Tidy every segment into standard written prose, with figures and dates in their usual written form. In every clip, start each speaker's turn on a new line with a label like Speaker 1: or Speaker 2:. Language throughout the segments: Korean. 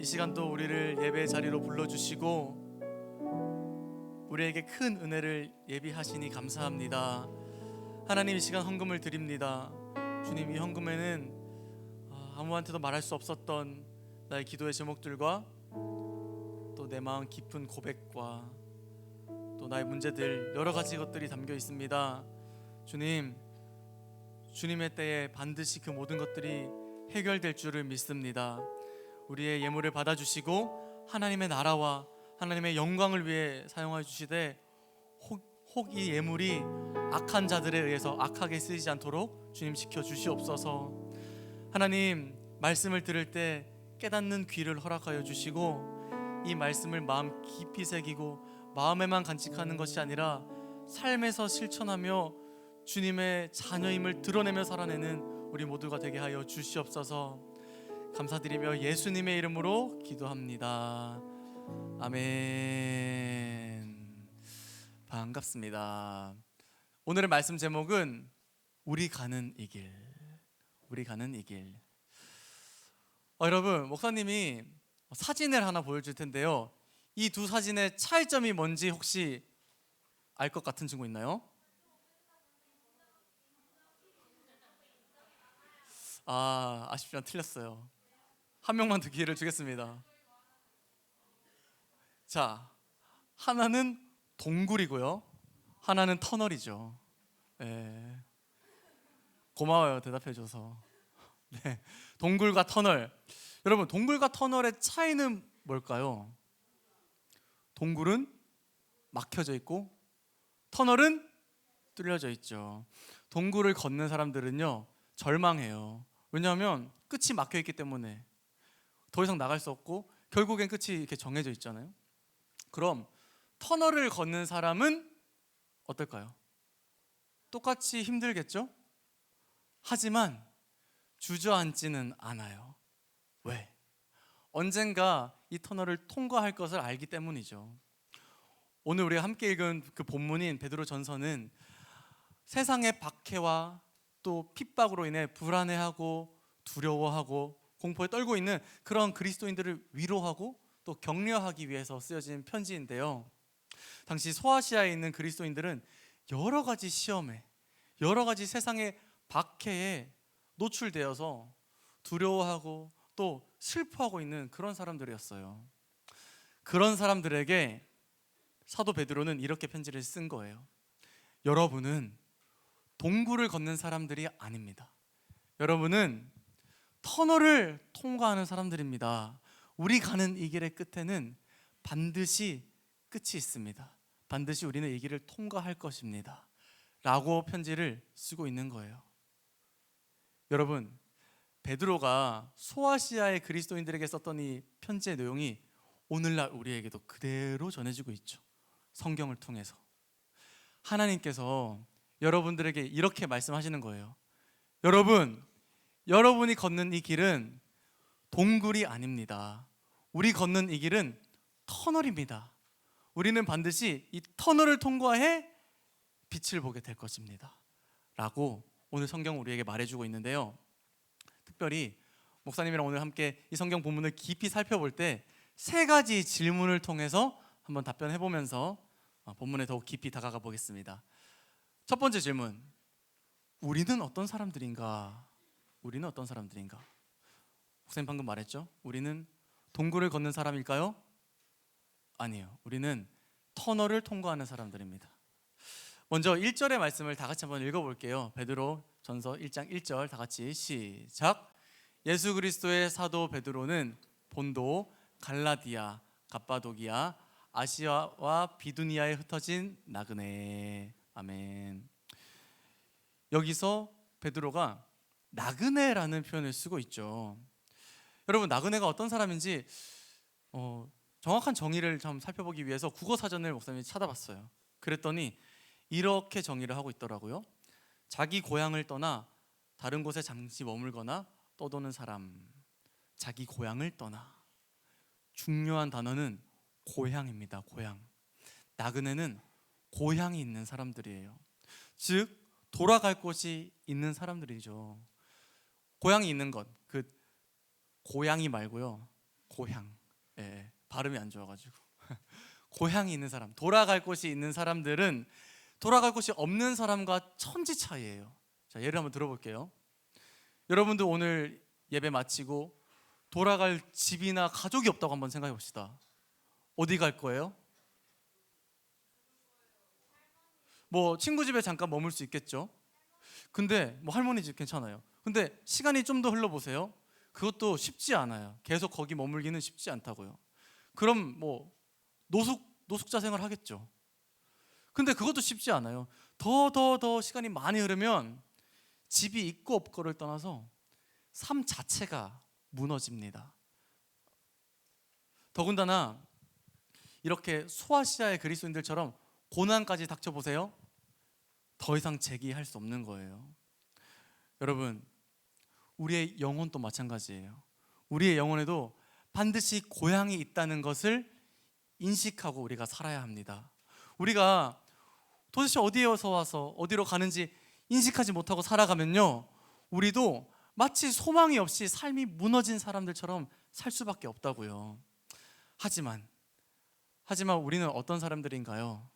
Speaker 1: 이 시간도 우리를 예배의 자리로 불러주시고 우리에게 큰 은혜를 예비하시니 감사합니다. 하나님, 이 시간 헌금을 드립니다. 주님, 이 헌금에는 아무한테도 말할 수 없었던 나의 기도의 제목들과 또 내 마음 깊은 고백과 또 나의 문제들, 여러 가지 것들이 담겨 있습니다. 주님, 주님의 때에 반드시 그 모든 것들이 해결될 줄을 믿습니다. 우리의 예물을 받아주시고 하나님의 나라와 하나님의 영광을 위해 사용하여 주시되 혹 이 예물이 악한 자들에 의해서 악하게 쓰이지 않도록 주님 지켜주시옵소서. 하나님, 말씀을 들을 때 깨닫는 귀를 허락하여 주시고 이 말씀을 마음 깊이 새기고 마음에만 간직하는 것이 아니라 삶에서 실천하며 주님의 자녀임을 드러내며 살아내는 우리 모두가 되게 하여 주시옵소서. 감사드리며 예수님의 이름으로 기도합니다. 아멘. 반갑습니다. 오늘의 말씀 제목은 우리 가는 이 길. 우리 가는 이 길. 여러분, 목사님이 사진을 하나 보여줄 텐데요, 이 두 사진의 차이점이 뭔지 혹시 알 것 같은 친구 있나요? 아쉽지만 틀렸어요. 한 명만 더 기회를 주겠습니다. 자, 하나는 동굴이고요, 하나는 터널이죠. 네. 고마워요, 대답해줘서. 네. 동굴과 터널. 여러분, 동굴과 터널의 차이는 뭘까요? 동굴은 막혀져 있고 터널은 뚫려져 있죠. 동굴을 걷는 사람들은요, 절망해요. 왜냐하면 끝이 막혀 있기 때문에 더 이상 나갈 수 없고 결국엔 끝이 이렇게 정해져 있잖아요. 그럼 터널을 걷는 사람은 어떨까요? 똑같이 힘들겠죠? 하지만 주저앉지는 않아요. 왜? 언젠가 이 터널을 통과할 것을 알기 때문이죠. 오늘 우리가 함께 읽은 그 본문인 베드로 전서는 세상의 박해와 또 핍박으로 인해 불안해하고 두려워하고 공포에 떨고 있는 그런 그리스도인들을 위로하고 또 격려하기 위해서 쓰여진 편지인데요, 당시 소아시아에 있는 그리스도인들은 여러 가지 시험에, 여러 가지 세상의 박해에 노출되어서 두려워하고 또 슬퍼하고 있는 그런 사람들이었어요. 그런 사람들에게 사도 베드로는 이렇게 편지를 쓴 거예요. 여러분은 동굴을 걷는 사람들이 아닙니다. 여러분은 터널을 통과하는 사람들입니다. 우리 가는 이 길의 끝에는 반드시 끝이 있습니다. 반드시 우리는 이 길을 통과할 것입니다. 라고 편지를 쓰고 있는 거예요. 여러분, 베드로가 소아시아의 그리스도인들에게 썼던 이 편지의 내용이 오늘날 우리에게도 그대로 전해지고 있죠. 성경을 통해서 하나님께서 여러분들에게 이렇게 말씀하시는 거예요. 여러분이 걷는 이 길은 동굴이 아닙니다. 우리 걷는 이 길은 터널입니다. 우리는 반드시 이 터널을 통과해 빛을 보게 될 것입니다. 라고 오늘 성경 우리에게 말해주고 있는데요, 특별히 목사님이랑 오늘 함께 이 성경 본문을 깊이 살펴볼 때 세 가지 질문을 통해서 한번 답변해보면서 본문에 더욱 깊이 다가가 보겠습니다. 첫 번째 질문, 우리는 어떤 사람들인가? 우리는 어떤 사람들인가? 목사님 방금 말했죠? 우리는 동굴을 걷는 사람일까요? 아니에요. 우리는 터널을 통과하는 사람들입니다. 먼저 1절의 말씀을 다 같이 한번 읽어볼게요. 베드로 전서 1장 1절 다 같이 시작. 예수 그리스도의 사도 베드로는 본도, 갈라디아, 갑바도기아, 아시아와 비두니아에 흩어진 나그네. 아멘. 여기서 베드로가 나그네라는 표현을 쓰고 있죠. 여러분, 나그네가 어떤 사람인지 정확한 정의를 좀 살펴보기 위해서 국어사전을 목사님이 찾아봤어요. 그랬더니 이렇게 정의를 하고 있더라고요. 자기 고향을 떠나 다른 곳에 잠시 머물거나 떠도는 사람. 자기 고향을 떠나. 중요한 단어는 고향입니다. 고향. 나그네는 고향이 있는 사람들이에요. 즉 돌아갈 곳이 있는 사람들이죠. 고향이 있는 것, 그 고양이 말고요, 고향. 예, 발음이 안 좋아가지고 고향이 있는 사람, 돌아갈 곳이 있는 사람들은 돌아갈 곳이 없는 사람과 천지 차이예요. 자, 예를 한번 들어볼게요. 여러분들 오늘 예배 마치고 돌아갈 집이나 가족이 없다고 한번 생각해 봅시다. 어디 갈 거예요? 뭐 친구 집에 잠깐 머물 수 있겠죠. 근데 뭐 할머니 집 괜찮아요. 근데 시간이 좀 더 흘러보세요. 그것도 쉽지 않아요. 계속 거기 머물기는 쉽지 않다고요. 그럼 뭐 노숙자 생활 하겠죠. 근데 그것도 쉽지 않아요. 더 시간이 많이 흐르면 집이 있고 없고를 떠나서 삶 자체가 무너집니다. 더군다나 이렇게 소아시아의 그리스도인들처럼 고난까지 닥쳐보세요. 더 이상 재기할 수 없는 거예요. 여러분, 우리의 영혼도 마찬가지예요. 우리의 영혼에도 반드시 고향이 있다는 것을 인식하고 우리가 살아야 합니다. 우리가 도대체 어디에서 와서 어디로 가는지 인식하지 못하고 살아가면요, 우리도 마치 소망이 없이 삶이 무너진 사람들처럼 살 수밖에 없다고요. 하지만 우리는 어떤 사람들인가요?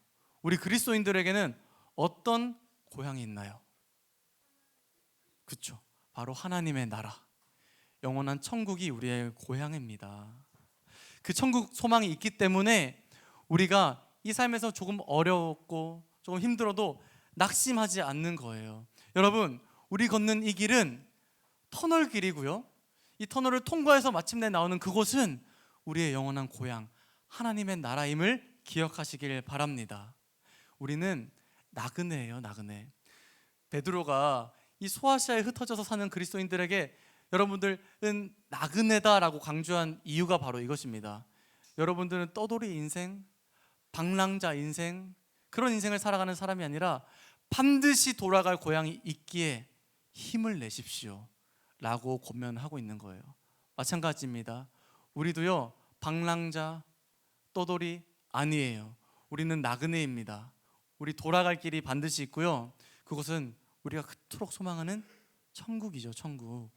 Speaker 1: 우리 그리스도인들에게는 어떤 고향이 있나요? 그렇죠. 바로 하나님의 나라, 영원한 천국이 우리의 고향입니다. 그 천국 소망이 있기 때문에 우리가 이 삶에서 조금 어려웠고 조금 힘들어도 낙심하지 않는 거예요. 여러분, 우리 걷는 이 길은 터널 길이고요, 이 터널을 통과해서 마침내 나오는 그곳은 우리의 영원한 고향, 하나님의 나라임을 기억하시길 바랍니다. 우리는 나그네예요, 나그네. 베드로가 이 소아시아에 흩어져서 사는 그리스도인들에게 여러분들은 나그네다라고 강조한 이유가 바로 이것입니다. 여러분들은 떠돌이 인생, 방랑자 인생, 그런 인생을 살아가는 사람이 아니라 반드시 돌아갈 고향이 있기에 힘을 내십시오 라고 권면하고 있는 거예요. 마찬가지입니다. 우리도요, 방랑자, 떠돌이 아니에요. 우리는 나그네입니다. 우리 돌아갈 길이 반드시 있고요, 그곳은 우리가 그토록 소망하는 천국이죠, 천국.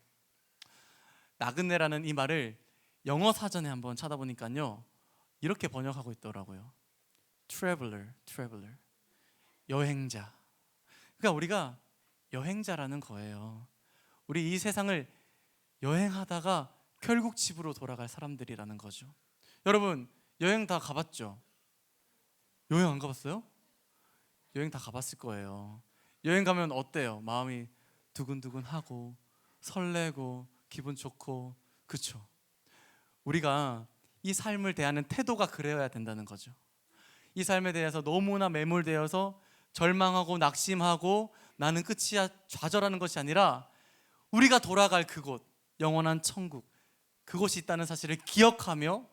Speaker 1: 나그네라는 이 말을 영어 사전에 한번 찾아보니까요, 이렇게 번역하고 있더라고요. traveler, 여행자. 그러니까 우리가 여행자라는 거예요. 우리 이 세상을 여행하다가 결국 집으로 돌아갈 사람들이라는 거죠. 여러분, 여행 다 가봤죠? 여행 안 가봤어요? 여행 다 가봤을 거예요. 여행 가면 어때요? 마음이 두근두근하고 설레고 기분 좋고, 그렇죠? 우리가 이 삶을 대하는 태도가 그래야 된다는 거죠. 이 삶에 대해서 너무나 매몰되어서 절망하고 낙심하고 나는 끝이야 좌절하는 것이 아니라 우리가 돌아갈 그곳, 영원한 천국, 그곳이 있다는 사실을 기억하며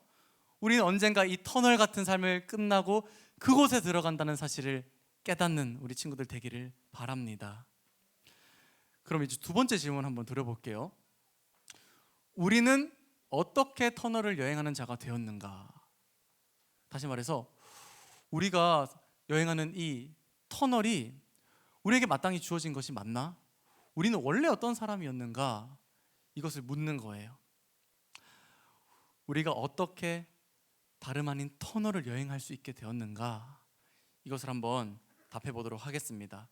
Speaker 1: 우리는 언젠가 이 터널 같은 삶을 끝나고 그곳에 들어간다는 사실을 깨닫는 우리 친구들 되기를 바랍니다. 그럼 이제 두 번째 질문 한번 드려볼게요. 우리는 어떻게 터널을 여행하는 자가 되었는가? 다시 말해서 우리가 여행하는 이 터널이 우리에게 마땅히 주어진 것이 맞나? 우리는 원래 어떤 사람이었는가? 이것을 묻는 거예요. 우리가 어떻게 다름 아닌 터널을 여행할 수 있게 되었는가? 이것을 한번 답해 보도록 하겠습니다.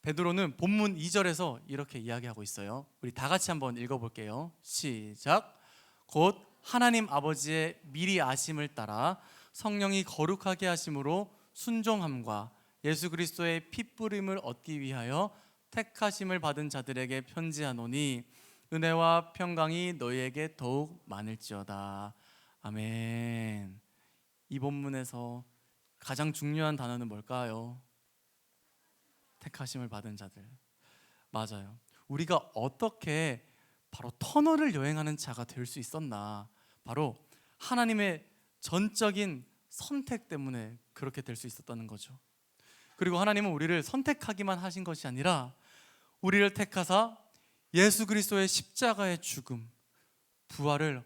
Speaker 1: 베드로는 본문 2절에서 이렇게 이야기하고 있어요. 우리 다 같이 한번 읽어볼게요. 시작. 곧 하나님 아버지의 미리 아심을 따라 성령이 거룩하게 하심으로 순종함과 예수 그리스도의 피 뿌림을 얻기 위하여 택하심을 받은 자들에게 편지하노니 은혜와 평강이 너희에게 더욱 많을지어다. 아멘. 이 본문에서 가장 중요한 단어는 뭘까요? 택하심을 받은 자들. 맞아요. 우리가 어떻게 바로 터널을 여행하는 자가 될 수 있었나? 바로 하나님의 전적인 선택 때문에 그렇게 될 수 있었다는 거죠. 그리고 하나님은 우리를 선택하기만 하신 것이 아니라 우리를 택하사 예수 그리스도의 십자가의 죽음, 부활을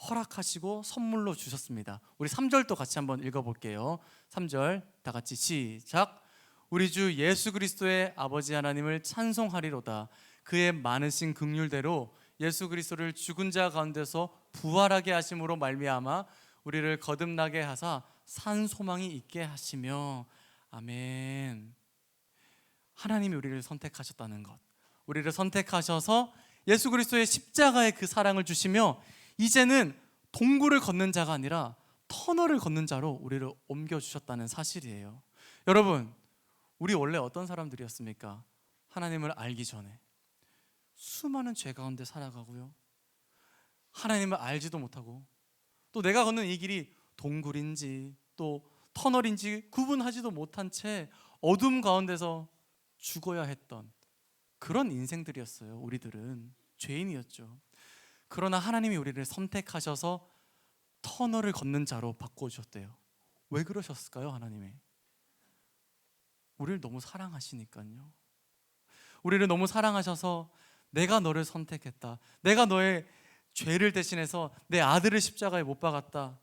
Speaker 1: 허락하시고 선물로 주셨습니다. 우리 3절도 같이 한번 읽어볼게요. 3절 다 같이 시작. 우리 주 예수 그리스도의 아버지 하나님을 찬송하리로다. 그의 많으신 긍휼대로 예수 그리스도를 죽은 자 가운데서 부활하게 하심으로 말미암아 우리를 거듭나게 하사 산 소망이 있게 하시며. 아멘. 하나님이 우리를 선택하셨다는 것, 우리를 선택하셔서 예수 그리스도의 십자가의 그 사랑을 주시며 이제는 동굴을 걷는 자가 아니라 터널을 걷는 자로 우리를 옮겨주셨다는 사실이에요. 여러분, 우리 원래 어떤 사람들이었습니까? 하나님을 알기 전에 수많은 죄 가운데 살아가고요, 하나님을 알지도 못하고 또 내가 걷는 이 길이 동굴인지 또 터널인지 구분하지도 못한 채 어둠 가운데서 죽어야 했던 그런 인생들이었어요. 우리들은 죄인이었죠. 그러나 하나님이 우리를 선택하셔서 터널을 걷는 자로 바꿔주셨대요. 왜 그러셨을까요? 하나님이 우리를 너무 사랑하시니까요. 우리를 너무 사랑하셔서 내가 너를 선택했다, 내가 너의 죄를 대신해서 내 아들을 십자가에 못 박았다,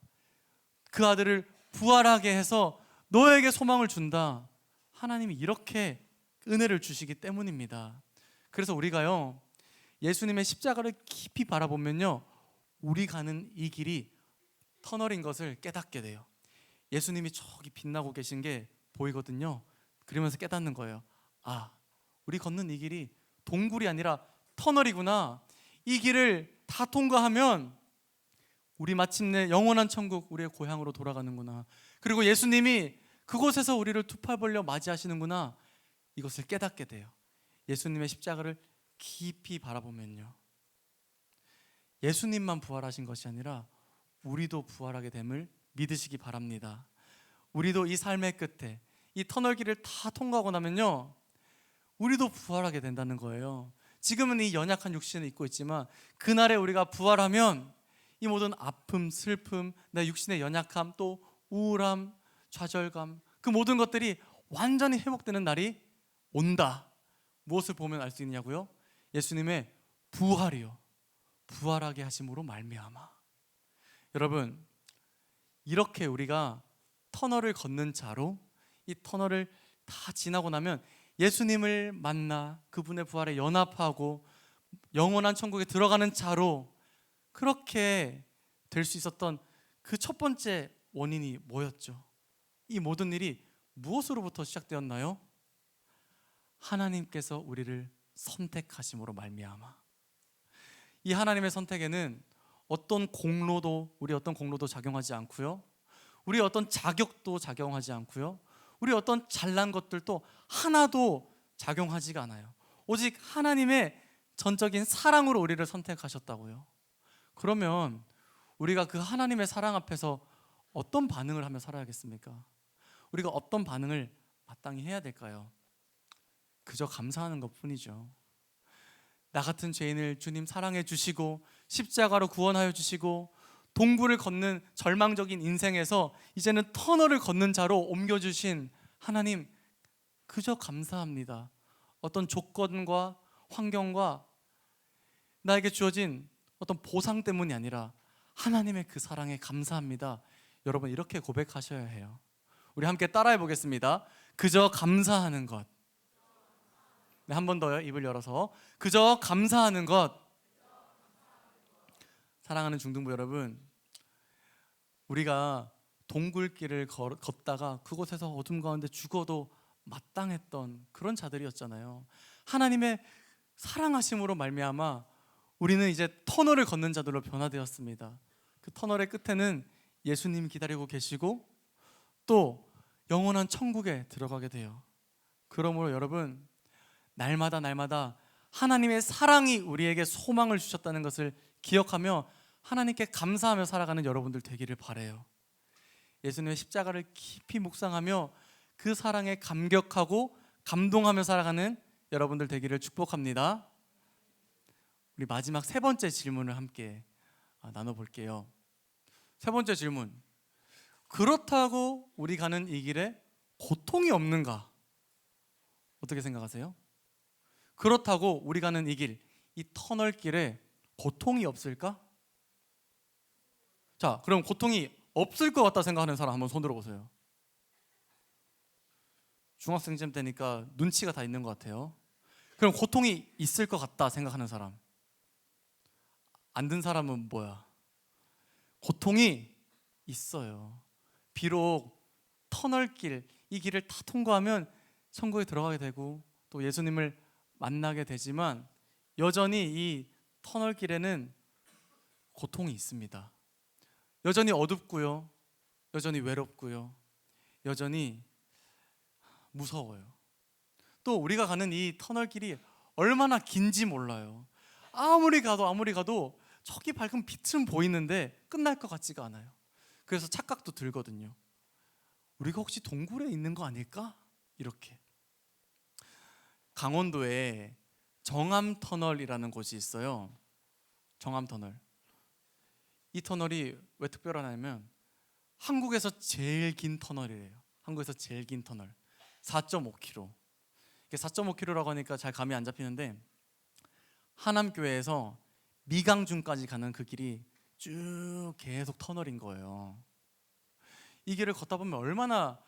Speaker 1: 그 아들을 부활하게 해서 너에게 소망을 준다. 하나님이 이렇게 은혜를 주시기 때문입니다. 그래서 우리가요, 예수님의 십자가를 깊이 바라보면요, 우리 가는 이 길이 터널인 것을 깨닫게 돼요. 예수님이 저기 빛나고 계신 게 보이거든요. 그러면서 깨닫는 거예요. 아, 우리 걷는 이 길이 동굴이 아니라 터널이구나. 이 길을 다 통과하면 우리 마침내 영원한 천국, 우리의 고향으로 돌아가는구나. 그리고 예수님이 그곳에서 우리를 두 팔 벌려 맞이하시는구나. 이것을 깨닫게 돼요. 예수님의 십자가를 깊이 바라보면요, 예수님만 부활하신 것이 아니라 우리도 부활하게 됨을 믿으시기 바랍니다. 우리도 이 삶의 끝에 이 터널길을 다 통과하고 나면요, 우리도 부활하게 된다는 거예요. 지금은 이 연약한 육신을 입고 있지만 그날에 우리가 부활하면 이 모든 아픔, 슬픔, 내 육신의 연약함, 또 우울함, 좌절감, 그 모든 것들이 완전히 회복되는 날이 온다. 무엇을 보면 알 수 있냐고요? 예수님의 부활이요, 부활하게 하심으로 말미암아. 여러분, 이렇게 우리가 터널을 걷는 자로 이 터널을 다 지나고 나면 예수님을 만나 그분의 부활에 연합하고 영원한 천국에 들어가는 자로 그렇게 될 수 있었던 그 첫 번째 원인이 뭐였죠? 이 모든 일이 무엇으로부터 시작되었나요? 하나님께서 우리를 선택하심으로 말미암아. 이 하나님의 선택에는 어떤 공로도, 우리 어떤 공로도 작용하지 않고요, 우리 어떤 자격도 작용하지 않고요, 우리 어떤 잘난 것들도 하나도 작용하지가 않아요. 오직 하나님의 전적인 사랑으로 우리를 선택하셨다고요. 그러면 우리가 그 하나님의 사랑 앞에서 어떤 반응을 하며 살아야겠습니까? 우리가 어떤 반응을 마땅히 해야 될까요? 그저 감사하는 것뿐이죠. 나 같은 죄인을 주님 사랑해 주시고 십자가로 구원하여 주시고 동굴을 걷는 절망적인 인생에서 이제는 터널을 걷는 자로 옮겨주신 하나님, 그저 감사합니다. 어떤 조건과 환경과 나에게 주어진 어떤 보상 때문이 아니라 하나님의 그 사랑에 감사합니다. 여러분, 이렇게 고백하셔야 해요. 우리 함께 따라해 보겠습니다. 그저 감사하는 것. 네, 한 번 더요. 입을 열어서 그저 감사하는 것. 사랑하는 중등부 여러분, 우리가 동굴길을 걷다가 그곳에서 어둠 가운데 죽어도 마땅했던 그런 자들이었잖아요. 하나님의 사랑하심으로 말미암아 우리는 이제 터널을 걷는 자들로 변화되었습니다. 그 터널의 끝에는 예수님이 기다리고 계시고 또 영원한 천국에 들어가게 돼요. 그러므로 여러분, 날마다 하나님의 사랑이 우리에게 소망을 주셨다는 것을 기억하며 하나님께 감사하며 살아가는 여러분들 되기를 바라요. 예수님의 십자가를 깊이 묵상하며 그 사랑에 감격하고 감동하며 살아가는 여러분들 되기를 축복합니다. 우리 마지막 세 번째 질문을 함께 나눠볼게요. 세 번째 질문, 그렇다고 우리 가는 이 길에 고통이 없는가? 어떻게 생각하세요? 그렇다고 우리 가는 이 길, 이 터널길에 고통이 없을까? 자, 그럼 고통이 없을 것 같다 생각하는 사람 한번 손 들어보세요. 중학생쯤 되니까 눈치가 다 있는 것 같아요. 그럼 고통이 있을 것 같다 생각하는 사람, 안 든 사람은 뭐야? 고통이 있어요. 비록 터널길, 이 길을 다 통과하면 천국에 들어가게 되고 또 예수님을 만나게 되지만 여전히 이 터널길에는 고통이 있습니다. 여전히 어둡고요. 여전히 외롭고요. 여전히 무서워요. 또 우리가 가는 이 터널길이 얼마나 긴지 몰라요. 아무리 가도 저기 밝은 빛은 보이는데 끝날 것 같지가 않아요. 그래서 착각도 들거든요. 우리가 혹시 동굴에 있는 거 아닐까? 이렇게. 강원도에 정암터널이라는 곳이 있어요. 정암터널. 이 터널이 왜 특별하냐면 한국에서 제일 긴 터널이래요. 한국에서 제일 긴 터널 4.5km. 이게 4.5km라고 하니까 잘 감이 안 잡히는데 하남교회에서 미강중까지 가는 그 길이 쭉 계속 터널인 거예요. 이 길을 걷다 보면 얼마나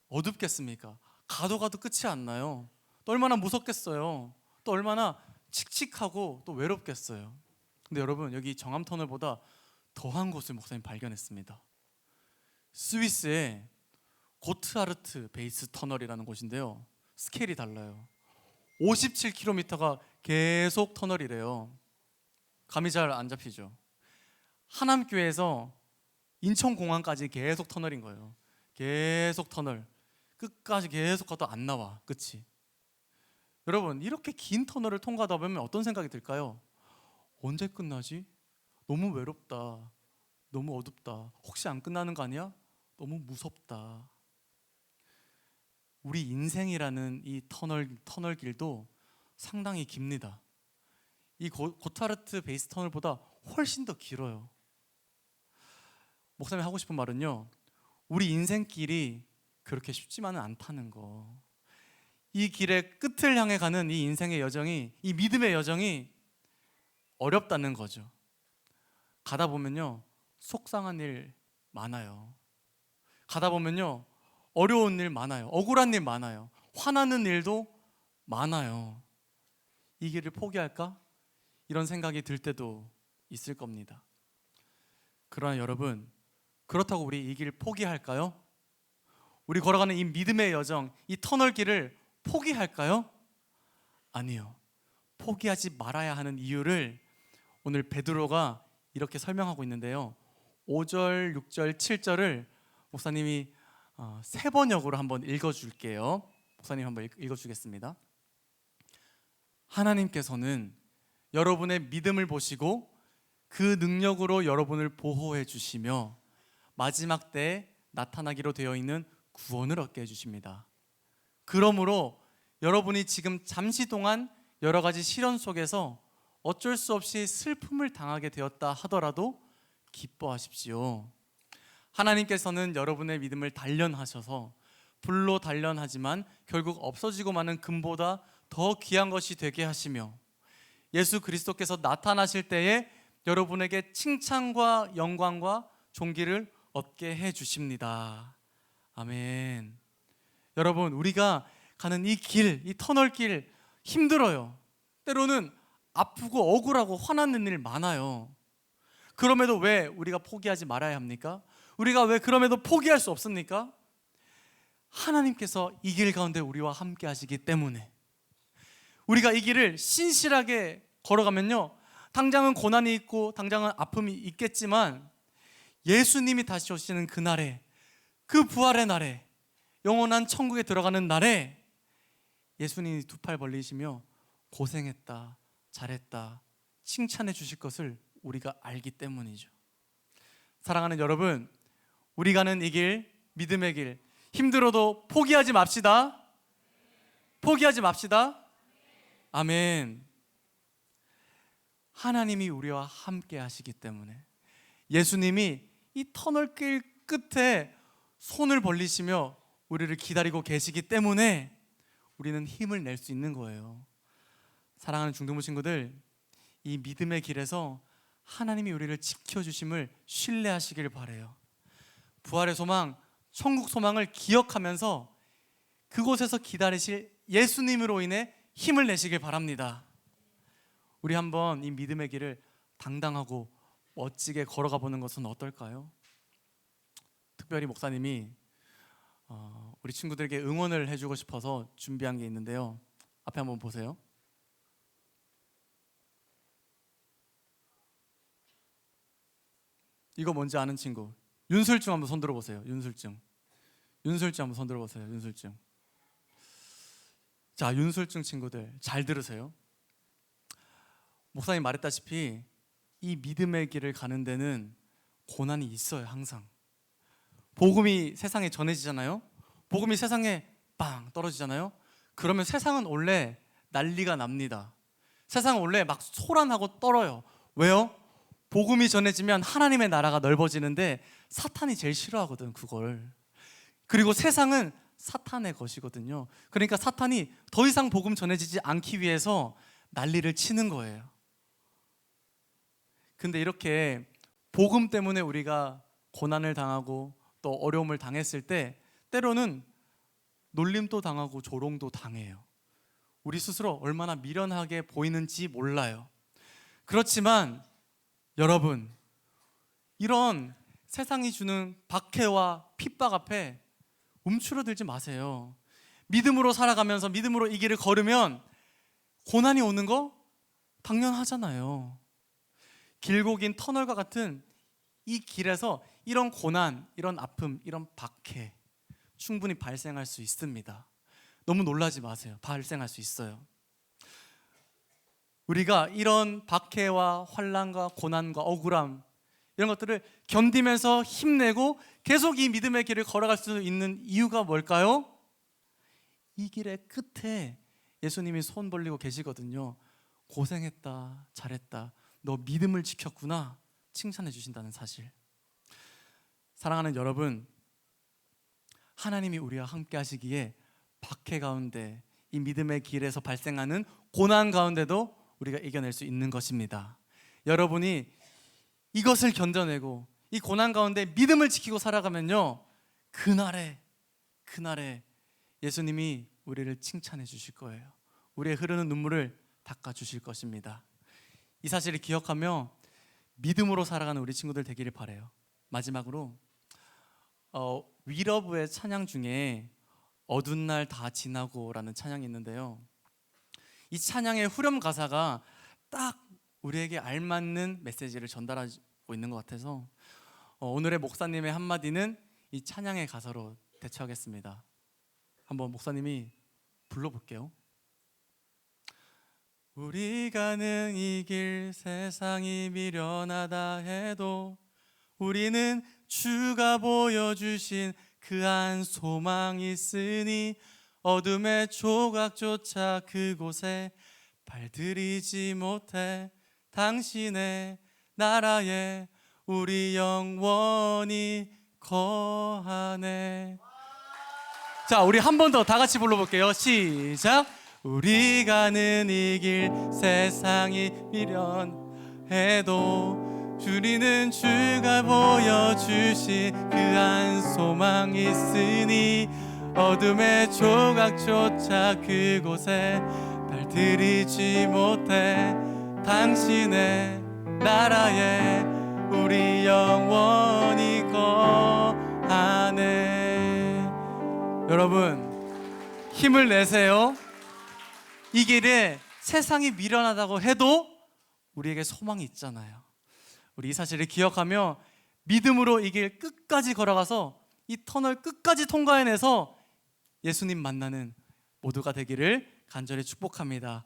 Speaker 1: 어둡겠습니까? 가도 끝이 안 나요. 또 얼마나 무섭겠어요. 또 얼마나 칙칙하고 또 외롭겠어요. 근데 여러분, 여기 정암터널보다 더한 곳을 목사님 발견했습니다. 스위스의 고트하르트 베이스 터널이라는 곳인데요, 스케일이 달라요. 57km가 계속 터널이래요. 감이 잘 안 잡히죠? 하남교회에서 인천공항까지 계속 터널인 거예요. 계속 터널, 끝까지 계속 가도 안 나와 끝이. 여러분, 이렇게 긴 터널을 통과하다 보면 어떤 생각이 들까요? 언제 끝나지? 너무 외롭다, 너무 어둡다, 혹시 안 끝나는 거 아니야? 너무 무섭다. 우리 인생이라는 이 터널 길도 상당히 깁니다. 이 고타르트 베이스 터널보다 훨씬 더 길어요. 목사님이 하고 싶은 말은요, 우리 인생길이 그렇게 쉽지만은 않다는 거. 이 길의 끝을 향해 가는 이 인생의 여정이, 이 믿음의 여정이 어렵다는 거죠. 가다 보면요, 속상한 일 많아요. 가다 보면요, 어려운 일 많아요. 억울한 일 많아요. 화나는 일도 많아요. 이 길을 포기할까? 이런 생각이 들 때도 있을 겁니다. 그러나 여러분, 그렇다고 우리 이 길 포기할까요? 우리 걸어가는 이 믿음의 여정, 이 터널 길을 포기할까요? 아니요. 포기하지 말아야 하는 이유를 오늘 베드로가 이렇게 설명하고 있는데요, 5절, 6절, 7절을 목사님이 세 번역으로 한번 읽어줄게요. 목사님 한번 읽어주겠습니다. 하나님께서는 여러분의 믿음을 보시고 그 능력으로 여러분을 보호해 주시며 마지막 때에 나타나기로 되어 있는 구원을 얻게 해주십니다. 그러므로 여러분이 지금 잠시 동안 여러 가지 시련 속에서 어쩔 수 없이 슬픔을 당하게 되었다 하더라도 기뻐하십시오. 하나님께서는 여러분의 믿음을 단련하셔서 불로 단련하지만 결국 없어지고 마는 금보다 더 귀한 것이 되게 하시며 예수 그리스도께서 나타나실 때에 여러분에게 칭찬과 영광과 존귀를 얻게 해 주십니다. 아멘. 여러분, 우리가 가는 이 길, 이 터널길 힘들어요. 때로는 아프고 억울하고 화나는 일 많아요. 그럼에도 왜 우리가 포기하지 말아야 합니까? 우리가 왜 그럼에도 포기할 수 없습니까? 하나님께서 이 길 가운데 우리와 함께 하시기 때문에. 우리가 이 길을 신실하게 걸어가면요, 당장은 고난이 있고 당장은 아픔이 있겠지만 예수님이 다시 오시는 그날에, 그 부활의 날에, 영원한 천국에 들어가는 날에 예수님이 두 팔 벌리시며 고생했다, 잘했다 칭찬해 주실 것을 우리가 알기 때문이죠. 사랑하는 여러분, 우리 가는 이 길, 믿음의 길, 힘들어도 포기하지 맙시다. 포기하지 맙시다. 아멘. 하나님이 우리와 함께 하시기 때문에, 예수님이 이 터널길 끝에 손을 벌리시며 우리를 기다리고 계시기 때문에 우리는 힘을 낼 수 있는 거예요. 사랑하는 중등부 친구들, 이 믿음의 길에서 하나님이 우리를 지켜주심을 신뢰하시길 바라요. 부활의 소망, 천국 소망을 기억하면서 그곳에서 기다리실 예수님으로 인해 힘을 내시길 바랍니다. 우리 한번 이 믿음의 길을 당당하고 멋지게 걸어가 보는 것은 어떨까요? 특별히 목사님이 우리 친구들에게 응원을 해주고 싶어서 준비한 게 있는데요. 앞에 한번 보세요. 이거 뭔지 아는 친구? 윤술증 한번 손 들어보세요. 윤술증 한번 손 들어보세요. 윤술증. 자, 윤술증 친구들 잘 들으세요. 목사님 말했다시피 이 믿음의 길을 가는 데는 고난이 있어요. 항상 복음이 세상에 전해지잖아요. 복음이 세상에 빵 떨어지잖아요. 그러면 세상은 원래 난리가 납니다. 세상은 원래 막 소란하고 떨어요. 왜요? 복음이 전해지면 하나님의 나라가 넓어지는데 사탄이 제일 싫어하거든, 그걸. 그리고 세상은 사탄의 것이거든요. 그러니까 사탄이 더 이상 복음 전해지지 않기 위해서 난리를 치는 거예요. 근데 이렇게 복음 때문에 우리가 고난을 당하고 또 어려움을 당했을 때 때로는 놀림도 당하고 조롱도 당해요. 우리 스스로 얼마나 미련하게 보이는지 몰라요. 그렇지만 여러분, 이런 세상이 주는 박해와 핍박 앞에 움츠러들지 마세요. 믿음으로 살아가면서 믿음으로 이 길을 걸으면 고난이 오는 거 당연하잖아요. 길고 긴 터널과 같은 이 길에서 이런 고난, 이런 아픔, 이런 박해 충분히 발생할 수 있습니다. 너무 놀라지 마세요. 발생할 수 있어요. 우리가 이런 박해와 환난과 고난과 억울함 이런 것들을 견디면서 힘내고 계속 이 믿음의 길을 걸어갈 수 있는 이유가 뭘까요? 이 길의 끝에 예수님이 손 벌리고 계시거든요. 고생했다, 잘했다, 너 믿음을 지켰구나 칭찬해 주신다는 사실. 사랑하는 여러분, 하나님이 우리와 함께 하시기에 박해 가운데 이 믿음의 길에서 발생하는 고난 가운데도 우리가 이겨낼 수 있는 것입니다. 여러분이 이것을 견뎌내고 이 고난 가운데 믿음을 지키고 살아가면요, 그날에 예수님이 우리를 칭찬해 주실 거예요. 우리의 흐르는 눈물을 닦아 주실 것입니다. 이 사실을 기억하며 믿음으로 살아가는 우리 친구들 되기를 바라요. 마지막으로 위러브의 찬양 중에 어두운 날 다 지나고 라는 찬양이 있는데요, 이 찬양의 후렴 가사가 딱 우리에게 알맞는 메시지를 전달하고 있는 것 같아서 오늘의 목사님의 한마디는 이 찬양의 가사로 대처하겠습니다. 한번 목사님이 불러볼게요. 우리 가는 이 길 세상이 미련하다 해도 우리는 주가 보여주신 그 한 소망이 있으니 어둠의 조각조차 그곳에 발들이지 못해 당신의 나라에 우리 영원히 거하네. 자, 우리 한 번 더 다 같이 불러볼게요. 시작. 우리 가는 이 길 세상이 미련해도 우리는 주가 보여주신 그 한 소망이 있으니 어둠의 조각조차 그곳에 발들이지 못해 당신의 나라에 우리 영원히 거하네. 여러분, 힘을 내세요. 이 길에 세상이 미련하다고 해도 우리에게 소망이 있잖아요. 우리 이 사실을 기억하며 믿음으로 이 길 끝까지 걸어가서 이 터널 끝까지 통과해내서 예수님 만나는 모두가 되기를 간절히 축복합니다.